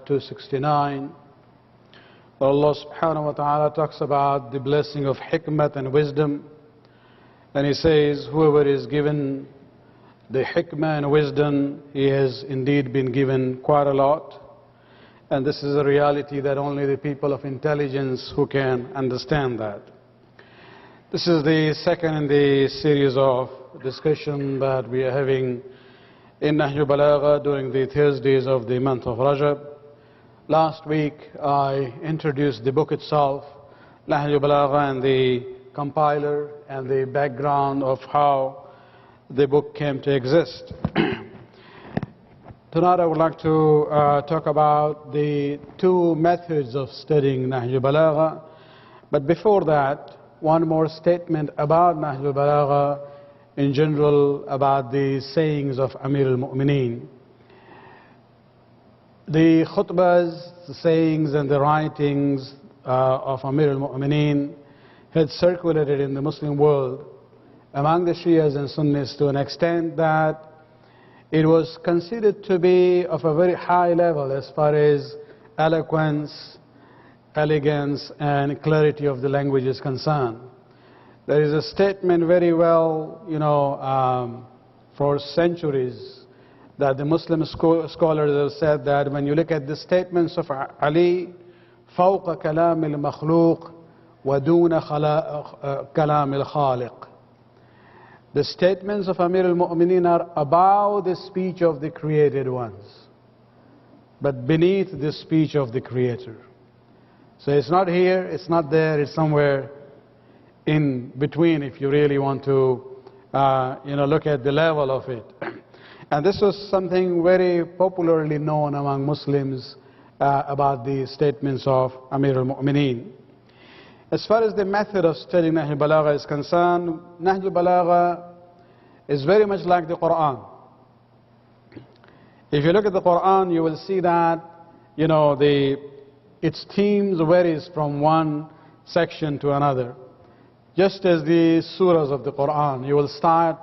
269, where Allah subhanahu wa ta'ala talks about the blessing of hikmat and wisdom. And He says, whoever is given the hikmah and wisdom, he has indeed been given quite a lot. And this is a reality that only the people of intelligence who can understand that. This is the second in the series of discussion that we are having in Nahjul Balagha during the Thursdays of the month of Rajab. Last week I introduced the book itself, Nahjul Balagha, and the compiler and the background of how the book came to exist. Tonight I would like to talk about the two methods of studying Nahjul Balagha. But before that, one more statement about Nahjul Balagha in general, about the sayings of Amir al-Mu'mineen. The khutbahs, the sayings and the writings of Amir al-Mu'mineen had circulated in the Muslim world among the Shias and Sunnis to an extent that it was considered to be of a very high level as far as eloquence, elegance and clarity of the language is concerned. There is a statement very well, for centuries, that the Muslim scholars have said that when you look at the statements of Ali, فوق كلام المخلوق ودون كلام الخالق. The statements of Amir al-Mu'mineen are above the speech of the created ones, but beneath the speech of the Creator. So it's not here, it's not there, it's somewhere in between if you really want to look at the level of it. And this was something very popularly known among Muslims about the statements of Amir al-Mu'mineen. As far as the method of studying Nahjul Balagha is concerned, Nahjul Balagha is very much like the Quran. If you look at the Quran, you will see that its themes varies from one section to another. Just as the surahs of the Quran, you will start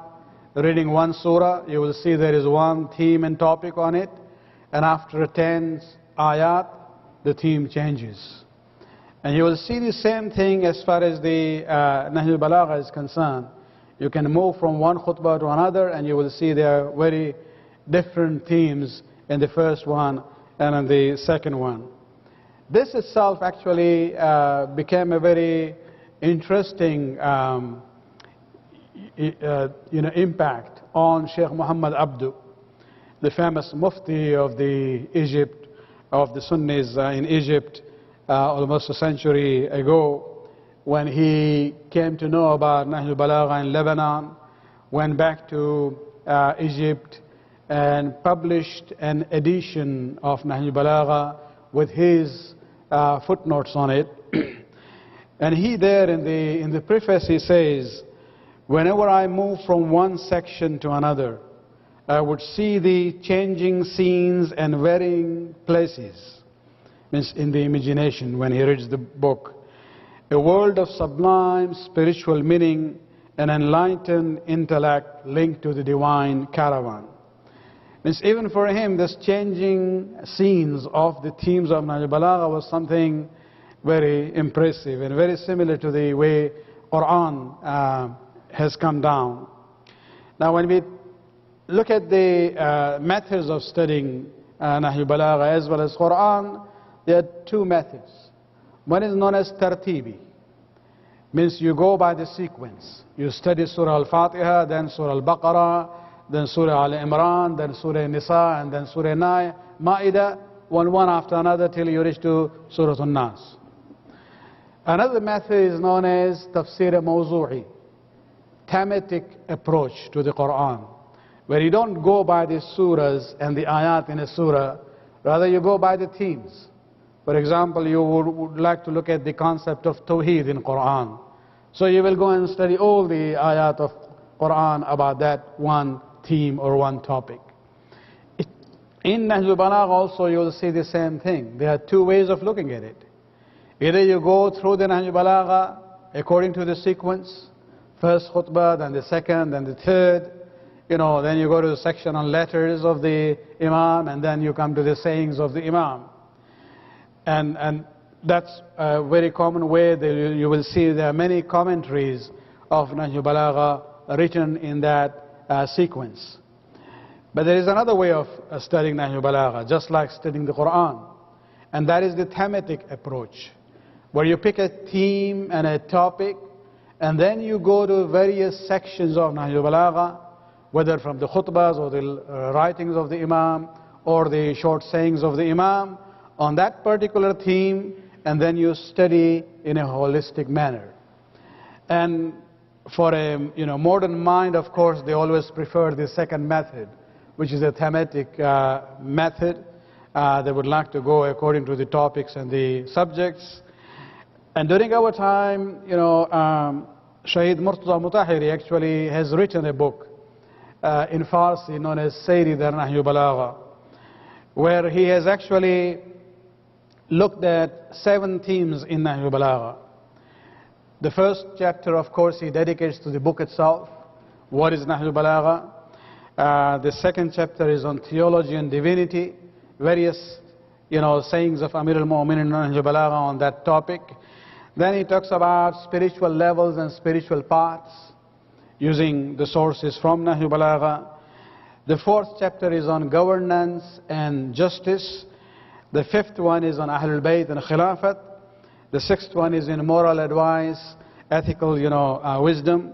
reading one surah, you will see there is one theme and topic on it, and after 10 ayat, the theme changes. And you will see the same thing as far as the Nahjul Balagha is concerned. You can move from one khutbah to another and you will see there are very different themes in the first one and in the second one. This itself actually became a very interesting impact on Sheikh Muhammad Abdu, the famous Mufti of Egypt, of the Sunnis in Egypt, almost a century ago, when he came to know about Nahjul Balagha in Lebanon, went back to Egypt and published an edition of Nahjul Balagha with his footnotes on it. And he there in the preface he says, whenever I move from one section to another, I would see the changing scenes and varying places. Means in the imagination when he reads the book. A world of sublime spiritual meaning and enlightened intellect linked to the divine caravan. Means even for him, this changing scenes of the themes of Nahjul Balagha was something very impressive and very similar to the way Quran has come down. Now when we look at the methods of studying Nahjul Balagha as well as Quran, there are two methods. One is known as tartibi, means you go by the sequence. You study Surah Al-Fatiha, then Surah Al-Baqarah, then Surah Al-Imran, then Surah Nisa, and then Surah Ma'idah, one after another till you reach to Surah An-Nas. Another method is known as Tafsir Mawzu'i, thematic approach to the Quran, where you don't go by the surahs and the ayat in a surah, rather you go by the themes. For example, you would like to look at the concept of Tawheed in Quran. So you will go and study all the ayat of Quran about that one theme or one topic. In Nahjul Balagha also you will see the same thing. There are two ways of looking at it. Either you go through the Nahjul Balagha according to the sequence, first khutbah, then the second, then the third. then you go to the section on letters of the Imam, and then you come to the sayings of the Imam. And that's a very common way that you will see there are many commentaries of Nahjul Balagha written in that sequence. But there is another way of studying Nahjul Balagha, just like studying the Quran, and that is the thematic approach, where you pick a theme and a topic, and then you go to various sections of Nahjul Balagha, whether from the khutbahs or the writings of the Imam or the short sayings of the Imam on that particular theme, and then you study in a holistic manner. And for a modern mind, of course, they always prefer the second method, which is a thematic method. They would like to go according to the topics and the subjects. And during our time, Shaheed Murtaza Mutahiri actually has written a book in Farsi known as Sayri Dar Nahjul Balagha, where he has actually looked at 7 themes in Nahjul Balagha. The first chapter, of course, he dedicates to the book itself. What is Nahjul Balagha? The second chapter is on theology and divinity, various sayings of Amir al-Mu'minin Nahjul Balagha on that topic. Then he talks about spiritual levels and spiritual paths using the sources from Nahjul Balagha. The fourth chapter is on governance and justice. The fifth one is on Ahlul Bayt and Khilafat. The sixth one is in moral advice, ethical wisdom.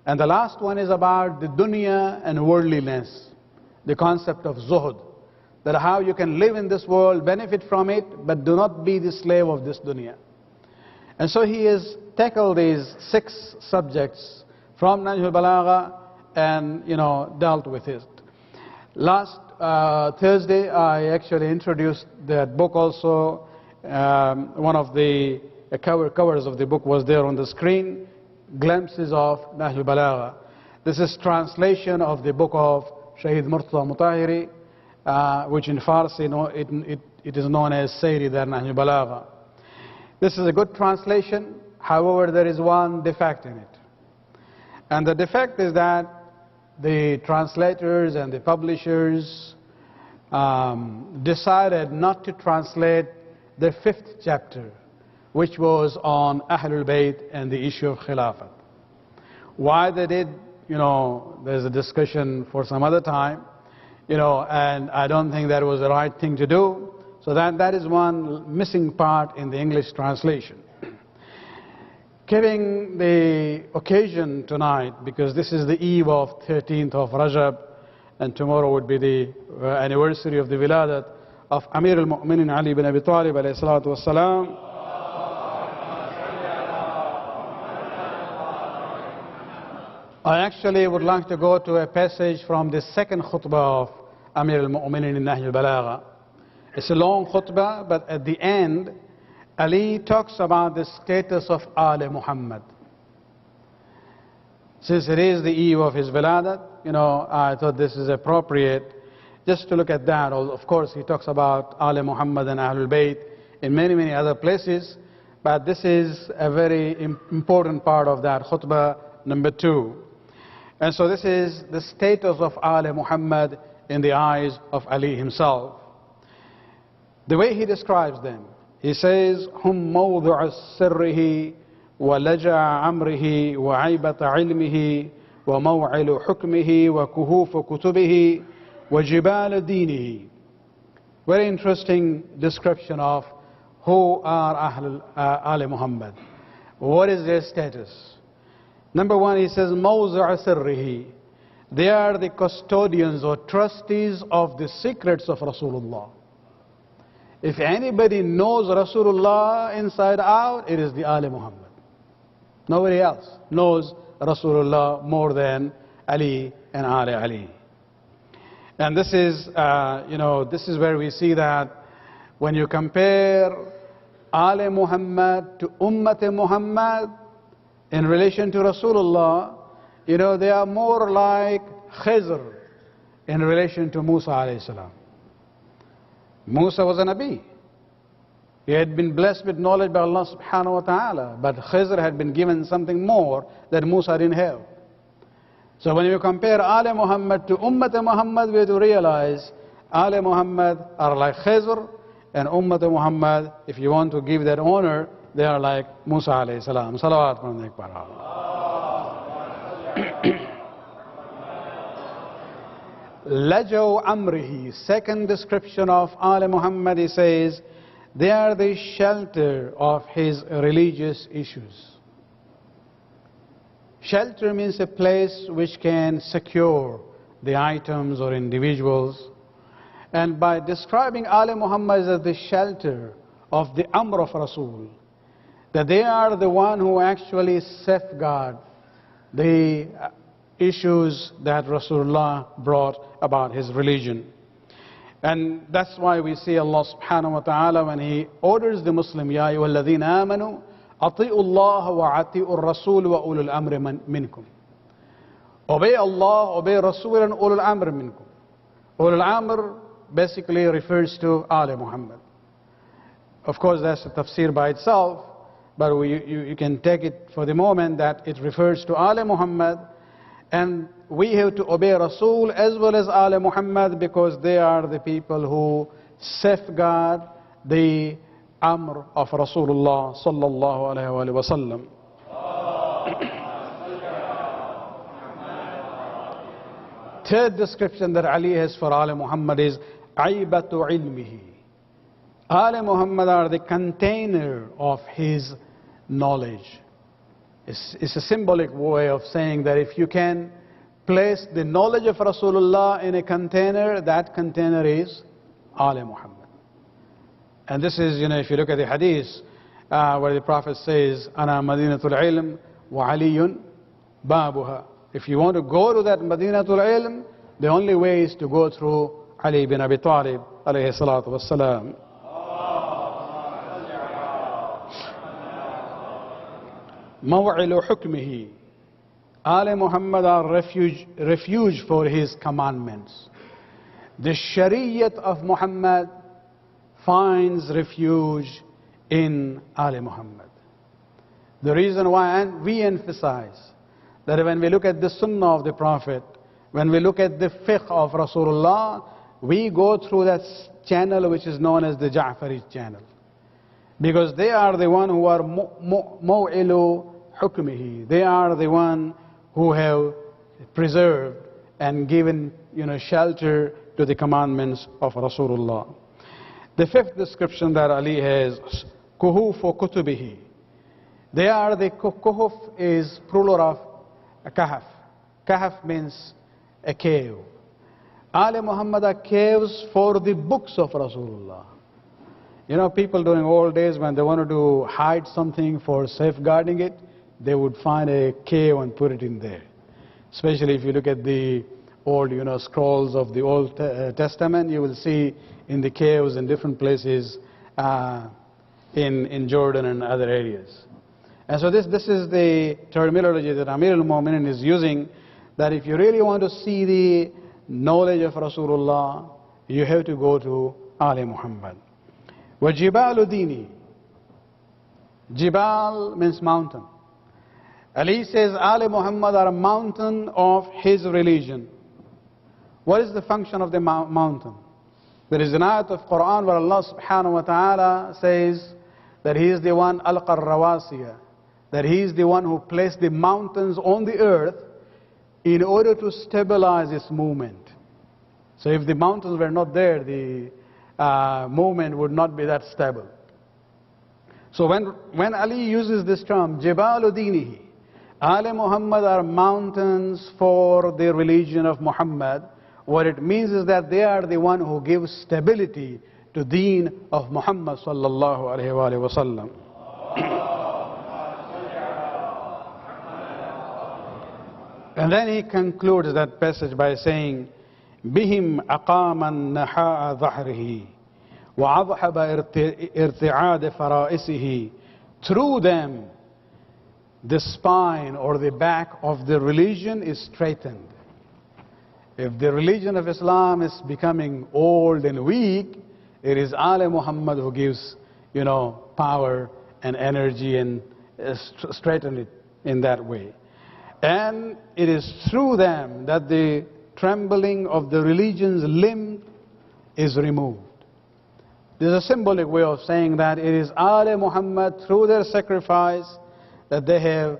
And the last one is about the dunya and worldliness, the concept of zuhud, that how you can live in this world, benefit from it, but do not be the slave of this dunya. And so he has tackled these 6 subjects from Nahjul Balagha and dealt with it. Last Thursday I actually introduced that book also. One of the covers of the book was there on the screen, Glimpses of Nahjul Balagha. This is translation of the book of Shaheed Murtaza Mutahiri, which in Farsi it is known as Sayri Dar Nahjul Balagha. This is a good translation, however there is one defect in it. And the defect is that the translators and the publishers decided not to translate the 5th chapter, which was on Ahlul Bayt and the issue of Khilafat. Why they did, there's a discussion for some other time, and I don't think that was the right thing to do. So that is one missing part in the English translation. Keeping the occasion tonight, because this is the eve of 13th of Rajab, and tomorrow would be the anniversary of the wiladat of Amir al-Mu'minin Ali bin Abi Talib alayhi salatu wassalam. I actually would like to go to a passage from the second khutbah of Amir al-Mu'minin in Nahjul Balagha. It's a long khutbah, but at the end, Ali talks about the status of Ali Muhammad. Since it is the eve of his wiladat, I thought this is appropriate just to look at that. Of course, he talks about Ali Muhammad and Ahlul Bayt in many, many other places, but this is a very important part of that khutbah number 2. And so this is the status of Ali Muhammad in the eyes of Ali himself. The way he describes them, he says, "Hum mawdu'a sirrihi wa laja'a amrihi wa 'aybata 'ilmihi wa maw'ilu hukmihi wa kuhufu kutubihi wa jibal dinihi." Very interesting description of who are Ali Muhammad. What is their status? Number 1, he says, "Mawdu'a sirrihi." They are the custodians or trustees of the secrets of Rasulullah. If anybody knows Rasulullah inside out, it is the Ali Muhammad. Nobody else knows Rasulullah more than Ali and Ali. And this is, this is where we see that when you compare Ali Muhammad to Ummat Muhammad in relation to Rasulullah, they are more like Khizr in relation to Musa alayhi salam. Musa was a Nabi. He had been blessed with knowledge by Allah subhanahu wa ta'ala, but Khizr had been given something more that Musa didn't have. So when you compare Ali Muhammad to Ummat Muhammad, we have to realize Ali Muhammad are like Khizr, and Ummat Muhammad, if you want to give that honor, they are like Musa alayhi salam. Salawat from the Akbar. Lajaw Amrihi, second description of Ali Muhammad, he says, they are the shelter of his religious issues. Shelter means a place which can secure the items or individuals. And by describing Ali Muhammad as the shelter of the Amr of Rasul, that they are the one who actually safeguard the issues that Rasulullah brought about his religion. And that's why we see Allah subhanahu wa ta'ala when He orders the Muslim, Ya ayyuhalladhina amanu, ati'u Allah wa ati'u Rasul wa ulul amri minkum. Obey Allah, obey Rasul and ulul amr minkum. Ulul amr basically refers to Ali Muhammad. Of course, that's a tafsir by itself, but you can take it for the moment that it refers to Ali Muhammad, and we have to obey Rasul as well as Ali Muhammad because they are the people who safeguard the Amr of Rasulullah sallallahu alayhi wa sallam. Third description that Ali has for Ali Muhammad is Aibatu ilmihi. Ali Muhammad are the container of his knowledge. It's a symbolic way of saying that if you can place the knowledge of Rasulullah in a container, that container is Ali Muhammad. And this is, if you look at the hadith, where the Prophet says, Ana Madinatul Ilm wa Aliyun Babuha. If you want to go to that Madinatul Ilm, the only way is to go through Ali bin Abi Talib, alayhi salatu wassalam. Maw'ilu hukmihi. Ali Muhammad are refuge for his commandments. The Shariat of Muhammad finds refuge in Ali Muhammad. The reason why we emphasize that when we look at the Sunnah of the Prophet, when we look at the fiqh of Rasulullah, we go through that channel which is known as the Ja'fari channel. Because they are the one who are maw'ilu hukmihi. They are the one who have preserved and given shelter to the commandments of Rasulullah. The fifth description that Ali has, kuhufu kutubihi. They are the kuhuf is plural of a kahf. Kahf means a cave. Ali Muhammad are caves for the books of Rasulullah. People during old days when they wanted to hide something for safeguarding it, they would find a cave and put it in there. Especially if you look at the old scrolls of the Old Testament, you will see in the caves in different places in Jordan and other areas. And so this is the terminology that Amir al-Mu'minin is using, that if you really want to see the knowledge of Rasulullah, you have to go to Ali Muhammad. وَجِبَالُ دِينِي. Jibal means mountain. Ali says Ali Muhammad are a mountain of his religion. What is the function of the mountain? There is an ayat of Quran where Allah subhanahu wa ta'ala says that He is the one al-qarrawasiya, that He is the one who placed the mountains on the earth in order to stabilize its movement. So if the mountains were not there, the movement would not be that stable. So when Ali uses this term, Jibalu Dinihi, Ali Muhammad are mountains for the religion of Muhammad, what it means is that they are the one who gives stability to deen of Muhammad sallallahu alayhi wa sallam. And then he concludes that passage by saying, بهم أقام النحاء Zohra وأضحب ارتعاد فرائسه. Through them, the spine or the back of the religion is straightened. If the religion of Islam is becoming old and weak, it is Ali Muhammad who gives, power and energy and straighten it in that way. And it is through them that the trembling of the religion's limb is removed. This is a symbolic way of saying that it is Ali Muhammad, through their sacrifice, that they have,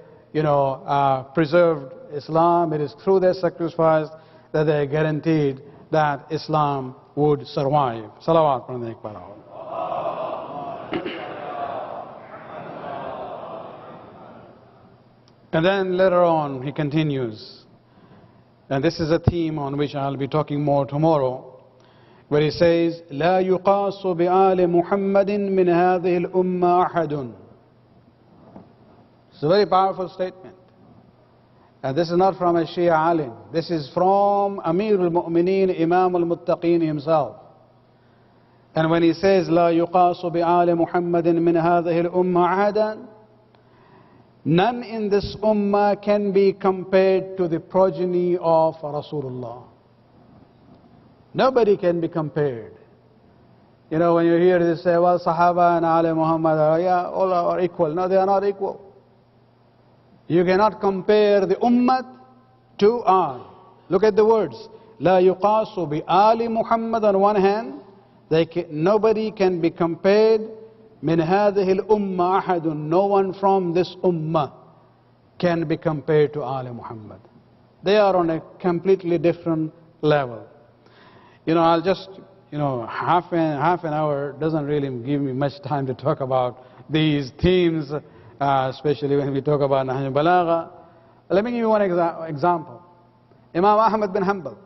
preserved Islam. It is through their sacrifice that they are guaranteed that Islam would survive. Salawat. And then later on he continues, and this is a theme on which I'll be talking more tomorrow, where he says, لا يقاس بآل محمد من هذه الأمة أحد. It's a very powerful statement. And this is not from a Shia alim. This is from Amir al-Mu'mineen, Imam al-Muttaqeen himself. And when he says, لا يقاس بآل محمد من هذه الأمة أحدا, none in this ummah can be compared to the progeny of Rasulullah. Nobody can be compared. When you hear this say, well, Sahaba and Ali Muhammad all are equal. No, they are not equal. You cannot compare the ummah to Al. Look at the words. Law يقاس بآل Muhammad on one hand. Nobody can be compared. من هذه الأمة أحد. No one from this ummah can be compared to Ali Muhammad. They are on a completely different level. I'll just, half an hour doesn't really give me much time to talk about these themes, especially when we talk about Nahjul Al-Balagha. Let me give you one example. Imam Ahmad bin Hanbal,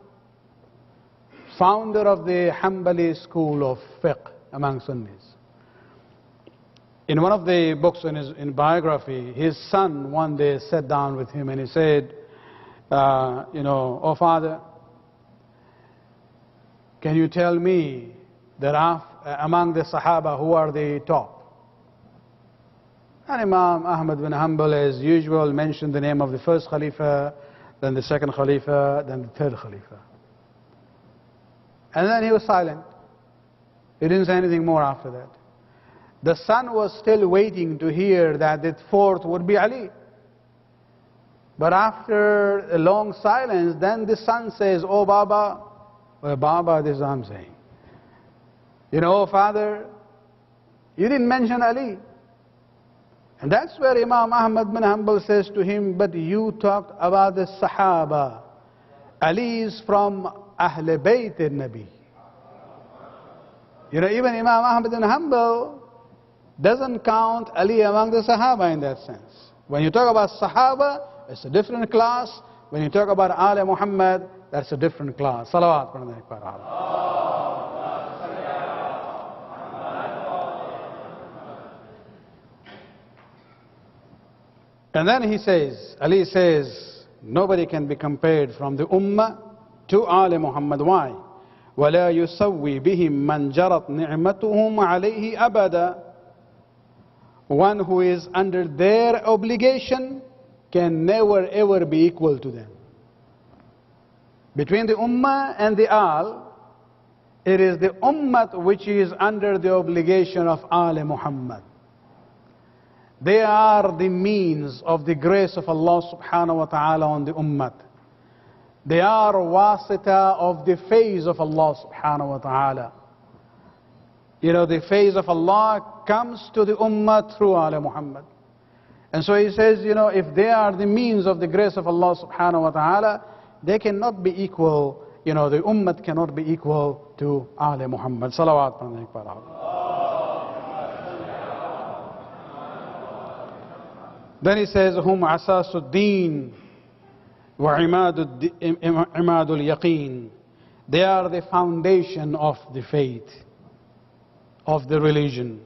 founder of the Hanbali school of fiqh among Sunnis. In one of the books in biography, his son one day sat down with him and he said, oh father, can you tell me that among the Sahaba who are the top? And Imam Ahmad bin Hanbal, as usual, mentioned the name of the first Khalifa, then the second Khalifa, then the third Khalifa. And then he was silent. He didn't say anything more after that. The son was still waiting to hear that the fourth would be Ali. But after a long silence, then the son says, oh Baba, well, Baba, this is what I'm saying. Oh father, you didn't mention Ali. And that's where Imam Ahmad bin Hanbal says to him, but you talked about the Sahaba. Ali is from Ahl Bayt al-Nabi. Even Imam Ahmad bin Hanbal doesn't count Ali among the Sahaba in that sense. When you talk about Sahaba, it's a different class. When you talk about Ali Muhammad, that's a different class. Salawat. And then he says, Ali says, nobody can be compared from the Ummah to Ali Muhammad. Why? وَلَا يُسَوِّي بِهِمْ مَنْ جَرَتْ نِعْمَتُهُمْ عَلَيْهِ أَبَدًا. One who is under their obligation can never ever be equal to them. Between the Ummah and the Al, it is the Ummah which is under the obligation of Ali Muhammad. They are the means of the grace of Allah subhanahu wa ta'ala on the Ummah. They are wasita of the face of Allah subhanahu wa ta'ala. The face of Allah comes to the Ummah through Ali Muhammad. And so he says, if they are the means of the grace of Allah subhanahu wa ta'ala, they cannot be equal, the Ummah cannot be equal to Ali Muhammad. Salawat. Then he says, Hum asasuddin wa imadul yaqeen. They are the foundation of the faith, of the religion.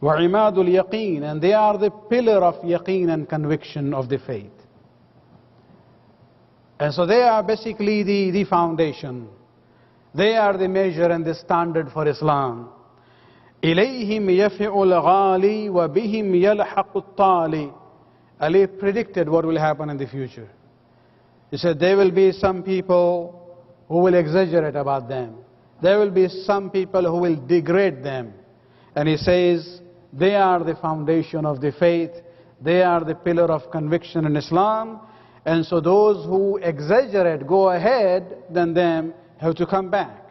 Wa imadul yaqeen, and they are the pillar of yaqeen and conviction of the faith. And so they are basically the foundation. They are the measure and the standard for Islam. إِلَيْهِمْ يَفِعُ الْغَالِي وَبِهِمْ يَلْحَقُ الطَّالِي. Ali predicted what will happen in the future. He said there will be some people who will exaggerate about them. There will be some people who will degrade them. And he says they are the foundation of the faith. They are the pillar of conviction in Islam. And so those who exaggerate, go ahead, then them have to come back.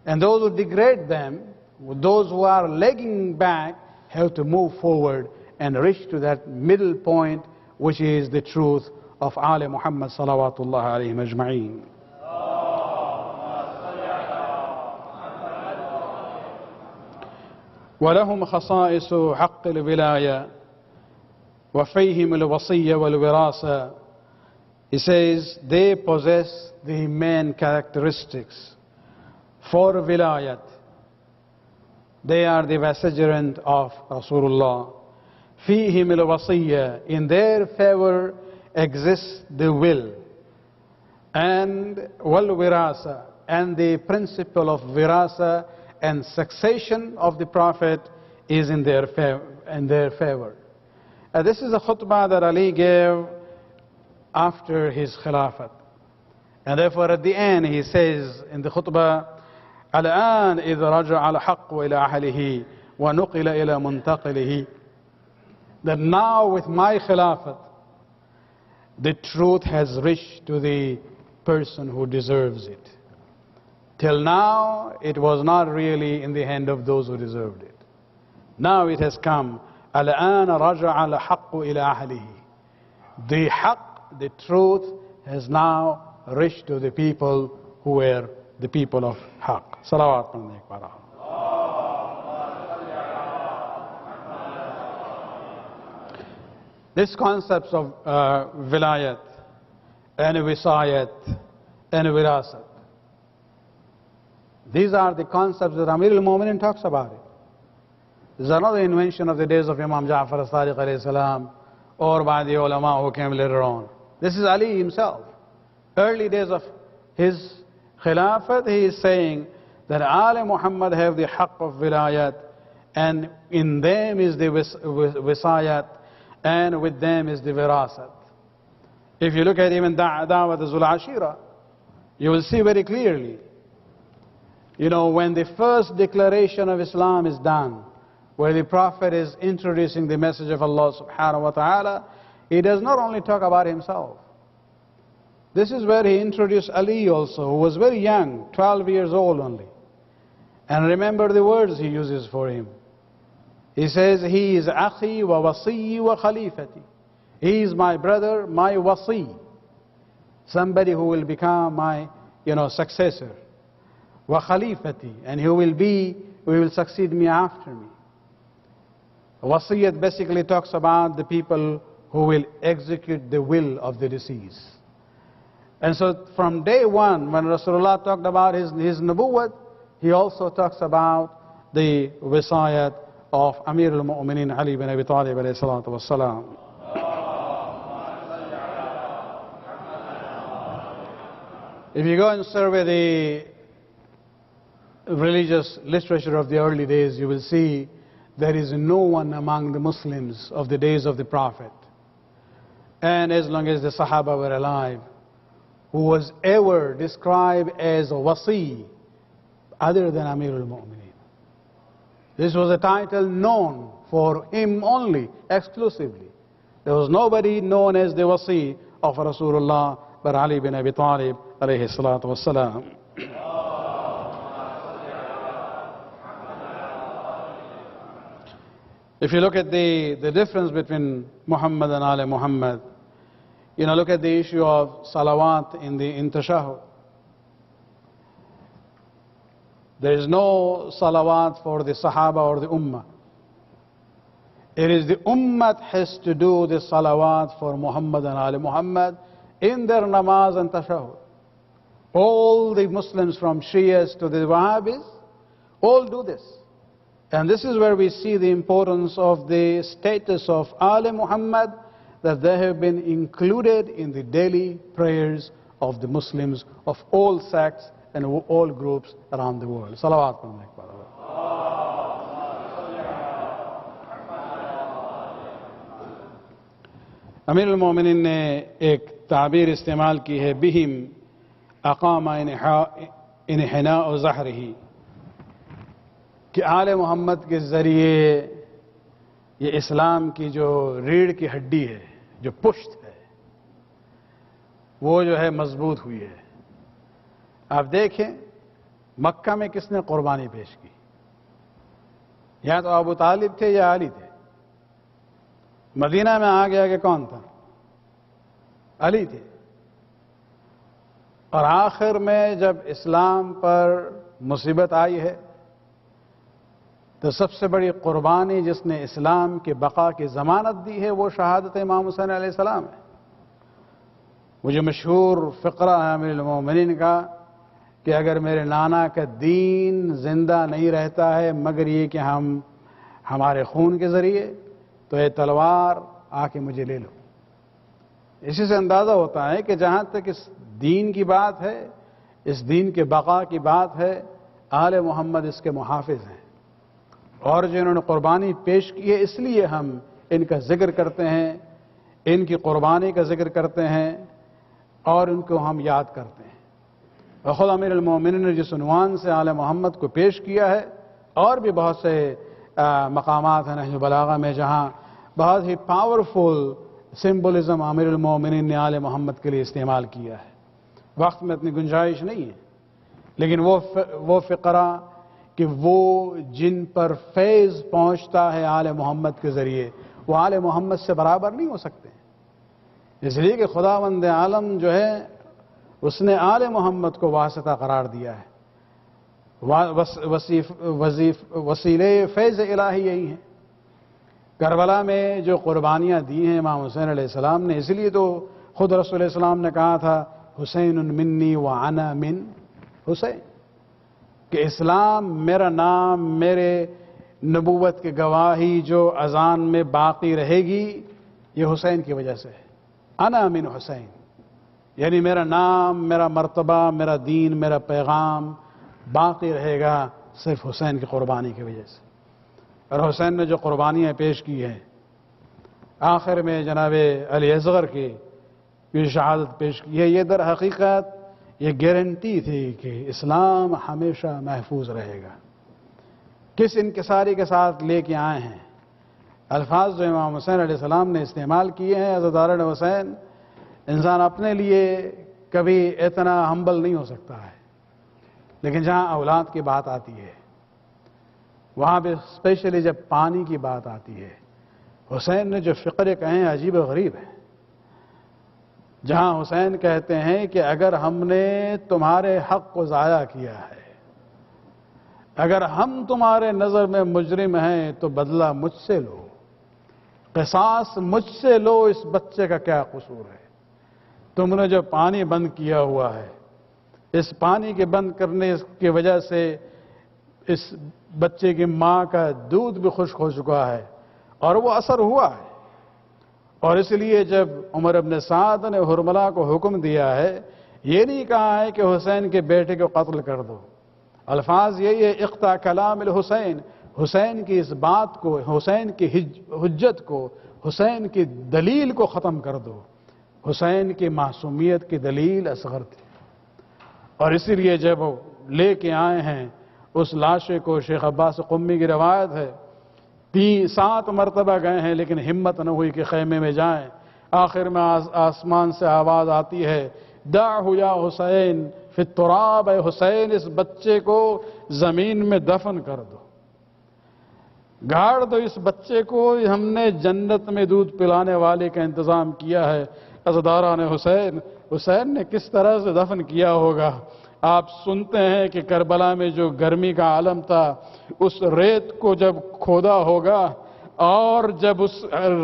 And those who degrade them, those who are lagging back, have to move forward and reach to that middle point, which is the truth of Ali Muhammad salawatullah alayhim ajma'een. ولهم خصائص حق الولاية وفيهم الوصية والوراثة. He says they possess the main characteristics for wilayat. They are the vicegerent of Rasulullah. فيهم الوصية. In their favor exists the will. And والوراثة. And the principle of wirasa and succession of the Prophet is in their favor. This is a khutbah that Ali gave after his khilafat. And therefore at the end he says in the khutbah, الآن إذا رجع الحق إلى أهله ونقل إلى منتقله. That now with my khilafat, the truth has reached to the person who deserves it. Till now, it was not really in the hand of those who deserved it. Now it has come. الآن رجع الحق إلى أهله. The haqq, the truth, has now reached to the people who were the people of haqq. Salawat alayhi. This concepts of wilayat and wisayat and wirasat, these are the concepts that Amir al-Mu'minin talks about it. This is another invention of the days of Imam Ja'far as-Sadiq alayhi salam, or by the ulama who came later on. This is Ali himself. Early days of his khilafat, he is saying that Ali Muhammad have the haqq of wilayat, and in them is the wisayat, and with them is the wirasat. If you look at even Da'wat Zul Ashira, you will see very clearly, you know, when the first declaration of Islam is done, where the Prophet is introducing the message of Allah subhanahu wa ta'ala, he does not only talk about himself. This is where he introduced Ali also, who was very young, 12 years old only. And remember the words he uses for him. He says, he is akhi wa wasiyi wa khalifati. He is my brother, my wasi. Somebody who will become my, successor. Wa khalifati. And he will succeed me after me. Wasiyat basically talks about the people who will execute the will of the deceased. And so from day one, when Rasulullah talked about his nubuwwat, he also talks about the wisayat of Amir al-Mu'minin Ali bin Abi Talib alayhi salatu wassalam. If you go and survey the religious literature of the early days, you will see there is no one among the Muslims of the days of the Prophet, and as long as the Sahaba were alive, who was ever described as a wasi other than Amir al-Mu'minin. This was a title known for him only, exclusively. There was nobody known as the wasi of Rasulullah but Ali bin Abi Talib alayhi salatu wassalam. If you look at the difference between Muhammad and Ali Muhammad, look at the issue of salawat in tashahhud. There is no salawat for the Sahaba or the Ummah. It is the Ummah has to do the salawat for Muhammad and Ali Muhammad in their namaz and tashahhud. All the Muslims from Shias to the Wahhabis all do this. And this is where we see the importance of the status of Ali Muhammad, that they have been included in the daily prayers of the Muslims of all sects and all groups around the world. Salawat. अमीर al-Mu'minin ने एक ताबीर इस्तेमाल की है, बिहिम अकामा इन्हिना और ज़हरही, कि आले मोहम्मद के ज़रिए ये इस्लाम की जो रीढ़ की हड्डी है, जो पुश्त है, وہ جو ہے مضبوط ہوئی ہے۔ آپ دیکھیں مکہ میں کس نے قربانی پیش کی؟ یا تو ابو طالب تھے یا علی تھے۔ مدینہ میں آگے آگے کون تھا؟ علی تھے۔ اور آخر میں جب اسلام پر مصیبت آئی ہے تو سب سے بڑی قربانی جس نے اسلام کی بقا کی ضمانت دی ہے وہ شہادت امام حسین علیہ السلام ہے۔ وہ جو مشہور فقرہ ہے امیر المومنین کا کہ اگر میرے نانا کا دین زندہ نہیں رہتا ہے مگر یہ کہ ہم ہمارے خون کے ذریعے، تو یہ تلوار آ کے مجھے لے لو۔ اسی سے اندازہ ہوتا ہے کہ جہاں تک اس دین کی بات ہے، اس دین کے بقا کی بات ہے، آل محمد اس کے محافظ ہیں۔ اور جو انہوں نے قربانی پیش کی ہے اس لیے ہم ان کا ذکر کرتے ہیں، ان کی قربانی کا ذکر کرتے ہیں اور ان کو ہم یاد کرتے ہیں۔ اور خود امیر المومنین نے جس عنوان سے آل محمد کو پیش کیا ہے، اور بھی بہت سے مقامات ہیں نہج البلاغہ میں جہاں بہت ہی پاورفل سمبولزم امیر المومنین نے آل محمد کے لیے استعمال کیا ہے۔ وقت میں اتنی گنجائش نہیں ہے، لیکن وہ فقرہ کہ وہ جن پر فیض پہنچتا ہے آل محمد کے ذریعے، وہ آل محمد سے برابر نہیں ہو سکتے، اس لیے کہ خداوند عالم جو ہے اس نے آل محمد کو واسطہ قرار دیا ہے۔ وسیلے فیض الہی یہی ہیں۔ کربلا میں جو قربانیاں دی ہیں امام حسین علیہ السلام نے، اس لیے تو خود رسول اللہ علیہ السلام نے کہا تھا حسین منی وانا من حسین، کہ اسلام میرا نام، میرے نبوت کی گواہی جو اذان میں باقی رہے گی یہ حسین کی وجہ سے ہے۔ انا من حسین، یعنی میرا نام، میرا مرتبہ، میرا دین، میرا پیغام باقی رہے گا صرف حسین کی قربانی کی وجہ سے۔ اور حسین نے جو قربانیاں پیش کی ہیں، آخر میں جناب علی اصغر کی شہادت پیش کی ہے، یہ در حقیقت یہ گارنٹی تھی کہ اسلام ہمیشہ محفوظ رہے گا۔ کس انکساری کے ساتھ لے کے آئے ہیں، الفاظ جو امام حسین علیہ السلام نے استعمال کیے ہیں، عزاداران حسین، انسان اپنے لیے کبھی اتنا ہمبل نہیں ہو سکتا ہے، لیکن جہاں اولاد کی بات آتی ہے، وہاں پہ اسپیشلی جب پانی کی بات آتی ہے، حسین نے جو فقرے کہے ہیں عجیب و غریب ہیں۔ جہاں حسین کہتے ہیں کہ اگر ہم نے تمہارے حق کو ضائع کیا ہے، اگر ہم تمہارے نظر میں مجرم ہیں تو بدلہ مجھ سے لو، قصاص مجھ سے لو، اس بچے کا کیا قصور ہے؟ تم نے جو پانی بند کیا ہوا ہے، اس پانی کے بند کرنے کی وجہ سے اس بچے کی ماں کا دودھ بھی خشک ہو چکا ہے اور وہ اثر ہوا ہے۔ اور اس لیے جب عمر ابن سعد نے حرملہ کو حکم دیا ہے، یہ نہیں کہا ہے کہ حسین کے بیٹے کو قتل کر دو، الفاظ یہی ہے اقطع کلام الحسین، حسین کی اس بات کو، حسین کی حجت کو، حسین کی دلیل کو ختم کر دو۔ حسین کی معصومیت کی دلیل اصغر تھی، اور اسی لیے جب وہ لے کے آئے ہیں اس لاشے کو، شیخ عباس قمی کی روایت ہے 7 مرتبہ گئے ہیں لیکن ہمت نہ ہوئی کہ خیمے میں جائیں۔ آخر میں آسمان سے آواز آتی ہے دعہ یا حسین فی التراب، اے حسین اس بچے کو زمین میں دفن کر دو، گاڑ دو اس بچے کو، ہم نے جنت میں دودھ پلانے والے کا انتظام کیا ہے۔ عزاداران حسین، حسین نے کس طرح سے دفن کیا ہوگا؟ آپ سنتے ہیں کہ کربلا میں جو گرمی کا عالم تھا، اس ریت کو جب کھودا ہوگا اور جب اس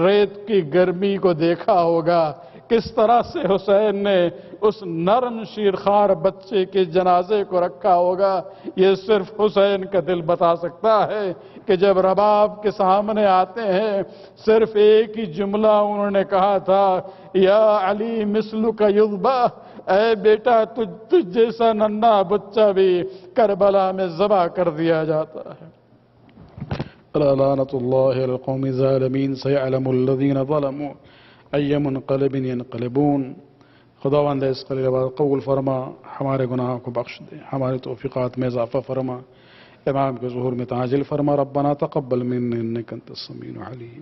ریت کی گرمی کو دیکھا ہوگا، کس طرح سے حسین نے اس نرم شیرخوار بچے کے جنازے کو رکھا ہوگا، یہ صرف حسین کا دل بتا سکتا ہے کہ جب رباب کے سامنے آتے ہیں صرف ایک ہی جملہ انہوں نے کہا تھا یا علی مثلک یذبح، اے بیٹا تجھ جیسا ننھا بچہ بھی کربلا میں ذبح کر دیا جاتا ہے۔ لعنت اللہ علی القوم الظالمین سیعلم الذین ظلموا ای منقلب ینقلبون۔ خداوند اس قلیل بعد قبول فرما، ہمارے گناہوں کو بخش دے، ہمارے توفیقات میں اضافہ فرما، امام کے ظہور میں تعجل فرما۔ ربنا تقبل منا انک انت السمیع العلیم۔